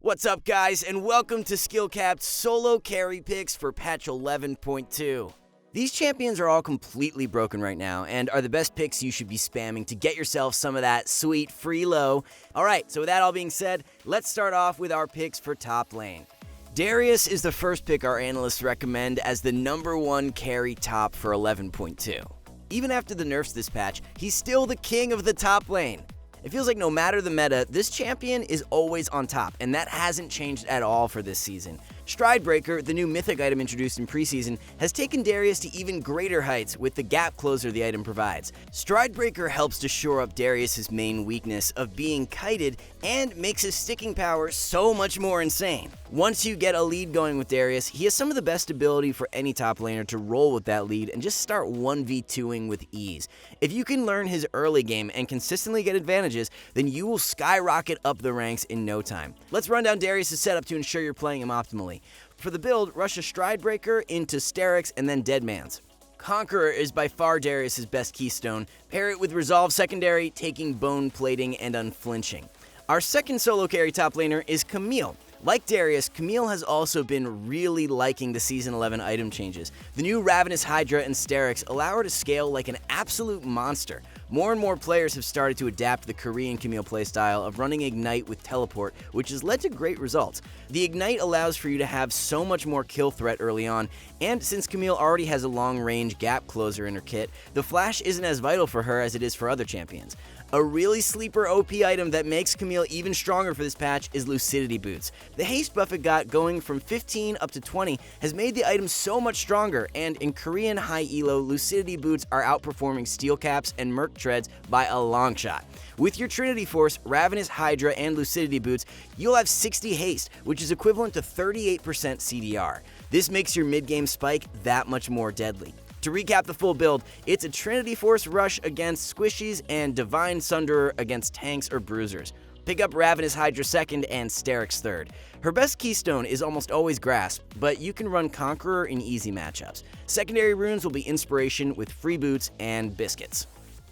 What's up, guys, and welcome to SkillCap's solo carry picks for patch 11.2. These champions are all completely broken right now and are the best picks you should be spamming to get yourself some of that sweet free low. Alright, so with that all being said, let's start off with our picks for top lane. Darius is the first pick our analysts recommend as the number one carry top for 11.2. Even after the nerfs this patch, he's still the king of the top lane. It feels like no matter the meta, this champion is always on top, and that hasn't changed at all for this season. Stridebreaker, the new mythic item introduced in preseason, has taken Darius to even greater heights with the gap closer the item provides. Stridebreaker helps to shore up Darius' main weakness of being kited and makes his sticking power so much more insane. Once you get a lead going with Darius, he has some of the best ability for any top laner to roll with that lead and just start 1v2ing with ease. If you can learn his early game and consistently get advantages, then you will skyrocket up the ranks in no time. Let's run down Darius' setup to ensure you're playing him optimally. For the build, rush a Stridebreaker into Sterak's and then Deadman's. Conqueror is by far Darius' best keystone. Pair it with Resolve secondary, taking bone plating and unflinching. Our second solo carry top laner is Camille. Like Darius, Camille has also been really liking the Season 11 item changes. The new Ravenous Hydra and Sterak's allow her to scale like an absolute monster. More and more players have started to adapt the Korean Camille playstyle of running Ignite with Teleport, which has led to great results. The Ignite allows for you to have so much more kill threat early on, and since Camille already has a long-range gap closer in her kit, the flash isn't as vital for her as it is for other champions. A really sleeper OP item that makes Camille even stronger for this patch is Lucidity Boots. The haste buff it got going from 15 up to 20 has made the item so much stronger, and in Korean high elo, Lucidity Boots are outperforming Steel Caps and Merc Treads by a long shot. With your Trinity Force, Ravenous Hydra, and Lucidity Boots, you'll have 60 haste, which is equivalent to 38% CDR. This makes your mid-game spike that much more deadly. To recap the full build, it's a Trinity Force rush against squishies and Divine Sunderer against tanks or bruisers. Pick up Ravenous Hydra second and Sterak's third. Her best keystone is almost always Grasp, but you can run Conqueror in easy matchups. Secondary runes will be Inspiration with Free Boots and Biscuits.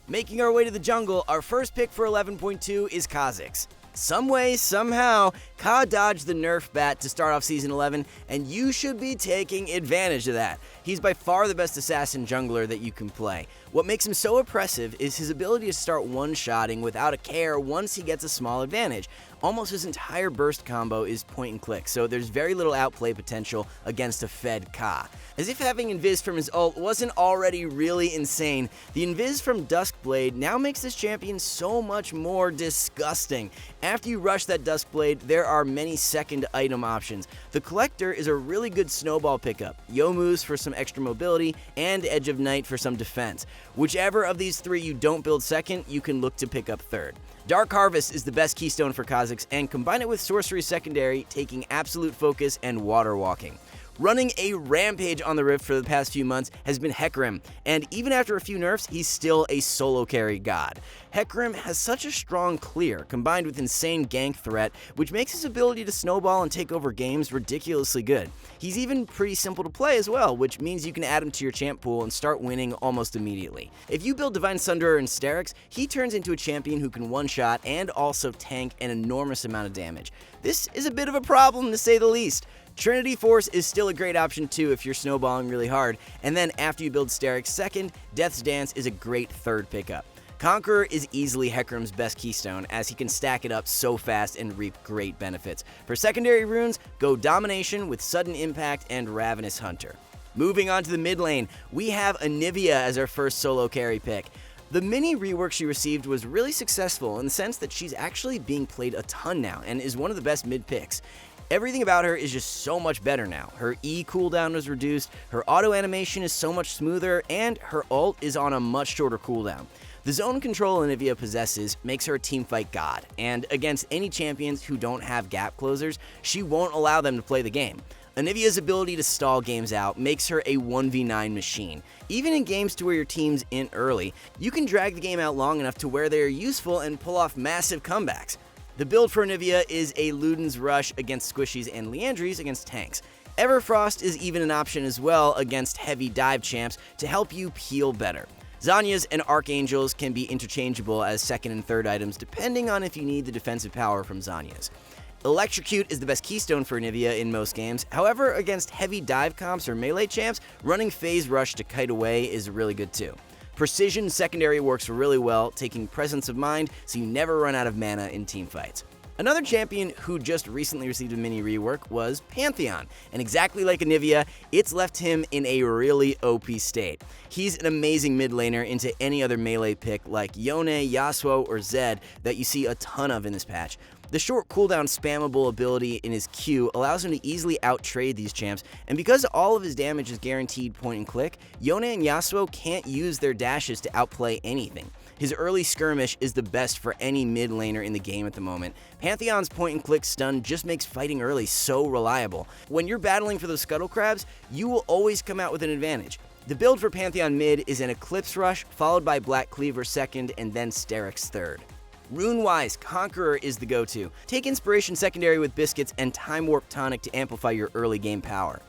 Making our way to the jungle, our first pick for 11.2 is Kha'Zix. Some way, somehow, Ka dodged the nerf bat to start off Season 11, and you should be taking advantage of that. He's by far the best assassin jungler that you can play. What makes him so oppressive is his ability to start one-shotting without a care once he gets a small advantage. Almost his entire burst combo is point and click, so there's very little outplay potential against a fed Ka. As if having Invis from his ult wasn't already really insane, the Invis from Duskblade now makes this champion so much more disgusting. After you rush that Duskblade, there are many second item options. The Collector is a really good snowball pickup, Youmuu's for some extra mobility, and Edge of Night for some defense. Whichever of these three you don't build second, you can look to pick up third. Dark Harvest is the best keystone for Kha'Zix, and combine it with Sorcery secondary, taking absolute focus and water walking. Running a rampage on the Rift for the past few months has been Hecarim, and even after a few nerfs, he's still a solo carry god. Hecarim has such a strong clear, combined with insane gank threat, which makes his ability to snowball and take over games ridiculously good. He's even pretty simple to play as well, which means you can add him to your champ pool and start winning almost immediately. If you build Divine Sunderer and Sterak's, he turns into a champion who can one-shot and also tank an enormous amount of damage. This is a bit of a problem to say the least. Trinity Force is still a great option too if you're snowballing really hard, and then after you build Sterak's second, Death's Dance is a great third pickup. Conqueror is easily Hecarim's best keystone, as he can stack it up so fast and reap great benefits. For secondary runes, go Domination with Sudden Impact and Ravenous Hunter. Moving on to the mid lane, we have Anivia as our first solo carry pick. The mini rework she received was really successful in the sense that she's actually being played a ton now and is one of the best mid picks. Everything about her is just so much better now. Her E cooldown was reduced, her auto animation is so much smoother, and her ult is on a much shorter cooldown. The zone control Anivia possesses makes her a teamfight god, and against any champions who don't have gap closers, she won't allow them to play the game. Anivia's ability to stall games out makes her a 1v9 machine. Even in games to where your team's in early, you can drag the game out long enough to where they are useful and pull off massive comebacks. The build for Anivia is a Luden's Rush against squishies and Liandry's against tanks. Everfrost is even an option as well against heavy dive champs to help you peel better. Zhonya's and Archangels can be interchangeable as second and third items depending on if you need the defensive power from Zhonya's. Electrocute is the best keystone for Anivia in most games. However, against heavy dive comps or melee champs, running Phase Rush to kite away is really good too. Precision secondary works really well, taking Presence of Mind so you never run out of mana in teamfights. Another champion who just recently received a mini rework was Pantheon, and exactly like Anivia, it's left him in a really OP state. He's an amazing mid laner into any other melee pick like Yone, Yasuo, or Zed that you see a ton of in this patch. The short cooldown spammable ability in his Q allows him to easily out-trade these champs, and because all of his damage is guaranteed point and click, Yone and Yasuo can't use their dashes to outplay anything. His early skirmish is the best for any mid laner in the game at the moment. Pantheon's point and click stun just makes fighting early so reliable. When you're battling for those scuttle crabs, you will always come out with an advantage. The build for Pantheon mid is an Eclipse Rush, followed by Black Cleaver second, and then Sterix third. Rune-wise, Conqueror is the go-to. Take inspiration secondary with Biscuits and Time Warp Tonic to amplify your early game power.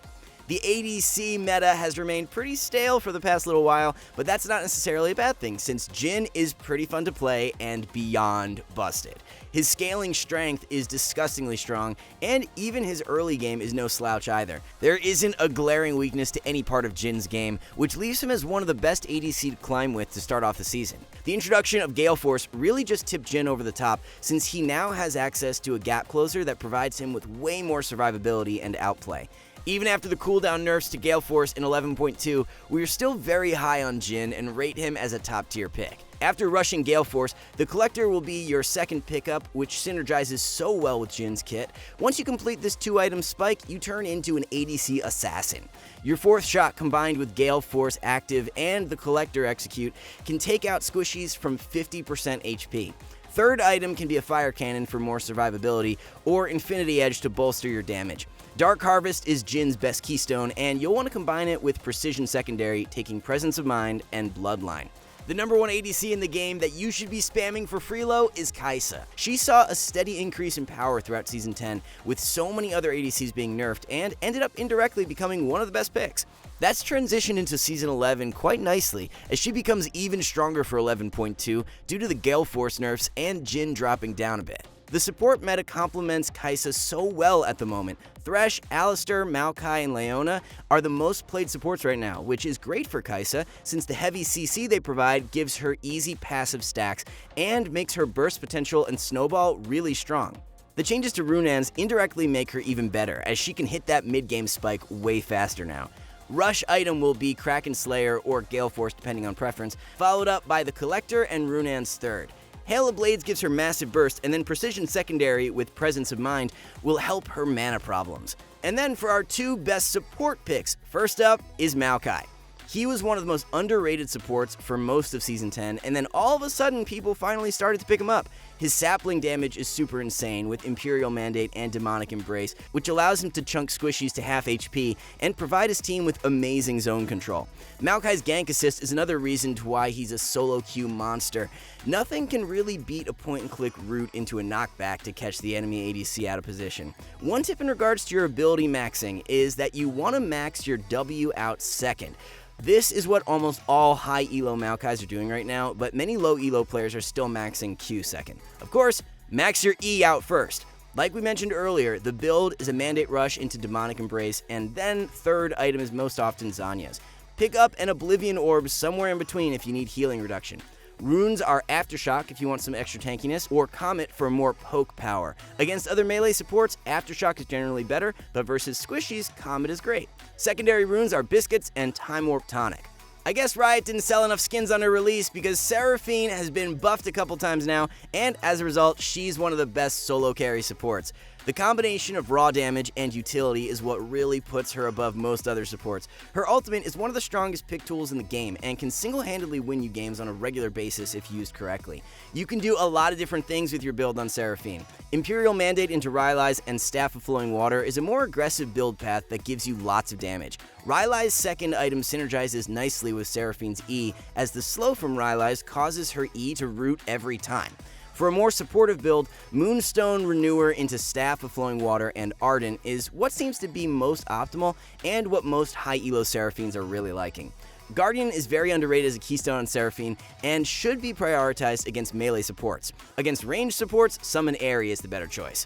The ADC meta has remained pretty stale for the past little while, but that's not necessarily a bad thing since Jhin is pretty fun to play and beyond busted. His scaling strength is disgustingly strong, and even his early game is no slouch either. There isn't a glaring weakness to any part of Jhin's game, which leaves him as one of the best ADC to climb with to start off the season. The introduction of Gale Force really just tipped Jhin over the top since he now has access to a gap closer that provides him with way more survivability and outplay. Even after the cooldown nerfs to Gale Force in 11.2, we are still very high on Jhin and rate him as a top tier pick. After rushing Gale Force, the Collector will be your second pickup, which synergizes so well with Jhin's kit. Once you complete this 2-item spike, you turn into an ADC assassin. Your fourth shot combined with Gale Force active and the Collector execute can take out squishies from 50% HP. Third item can be a Fire Cannon for more survivability, or Infinity Edge to bolster your damage. Dark Harvest is Jhin's best keystone, and you'll want to combine it with Precision Secondary, taking Presence of Mind and Bloodline. The number one ADC in the game that you should be spamming for Freelo is Kai'Sa. She saw a steady increase in power throughout Season 10, with so many other ADCs being nerfed, and ended up indirectly becoming one of the best picks. That's transitioned into Season 11 quite nicely, as she becomes even stronger for 11.2 due to the Gale Force nerfs and Jhin dropping down a bit. The support meta complements Kai'Sa so well at the moment. Thresh, Alistar, Maokai, and Leona are the most played supports right now, which is great for Kai'Sa since the heavy CC they provide gives her easy passive stacks and makes her burst potential and snowball really strong. The changes to Runaan's indirectly make her even better, as she can hit that mid-game spike way faster now. Rush item will be Kraken Slayer or Gale Force depending on preference, followed up by the Collector and Runaan's third. Hail of Blades gives her massive burst, and then Precision Secondary with Presence of Mind will help her mana problems. And then for our two best support picks, first up is Maokai. He was one of the most underrated supports for most of Season 10, and then all of a sudden people finally started to pick him up. His sapling damage is super insane with Imperial Mandate and Demonic Embrace, which allows him to chunk squishies to half HP and provide his team with amazing zone control. Maokai's gank assist is another reason to why he's a solo queue monster. Nothing can really beat a point-and-click route into a knockback to catch the enemy ADC out of position. One tip in regards to your ability maxing is that you want to max your W out second. This is what almost all high elo Maokais are doing right now, but many low elo players are still maxing Q second. Of course, max your E out first. Like we mentioned earlier, the build is a Mandate Rush into Demonic Embrace, and then third item is most often Zhonya's. Pick up an Oblivion Orb somewhere in between if you need healing reduction. Runes are Aftershock if you want some extra tankiness, or Comet for more poke power. Against other melee supports, Aftershock is generally better, but versus squishies, Comet is great. Secondary runes are Biscuits and Time Warp Tonic. I guess Riot didn't sell enough skins on her release because Seraphine has been buffed a couple times now, and as a result, she's one of the best solo carry supports. The combination of raw damage and utility is what really puts her above most other supports. Her ultimate is one of the strongest pick tools in the game and can single-handedly win you games on a regular basis if used correctly. You can do a lot of different things with your build on Seraphine. Imperial Mandate into Rylai's and Staff of Flowing Water is a more aggressive build path that gives you lots of damage. Rylai's second item synergizes nicely with Seraphine's E, as the slow from Rylai's causes her E to root every time. For a more supportive build, Moonstone Renewer into Staff of Flowing Water and Ardent is what seems to be most optimal and what most high elo Seraphines are really liking. Guardian is very underrated as a keystone on Seraphine and should be prioritized against melee supports. Against ranged supports, Summon Aerie is the better choice.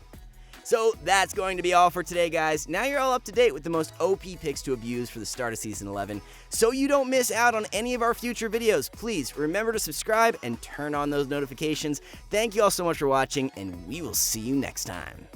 So that's going to be all for today, guys. Now you're all up to date with the most OP picks to abuse for the start of Season 11. So you don't miss out on any of our future videos, please remember to subscribe and turn on those notifications. Thank you all so much for watching, and we will see you next time.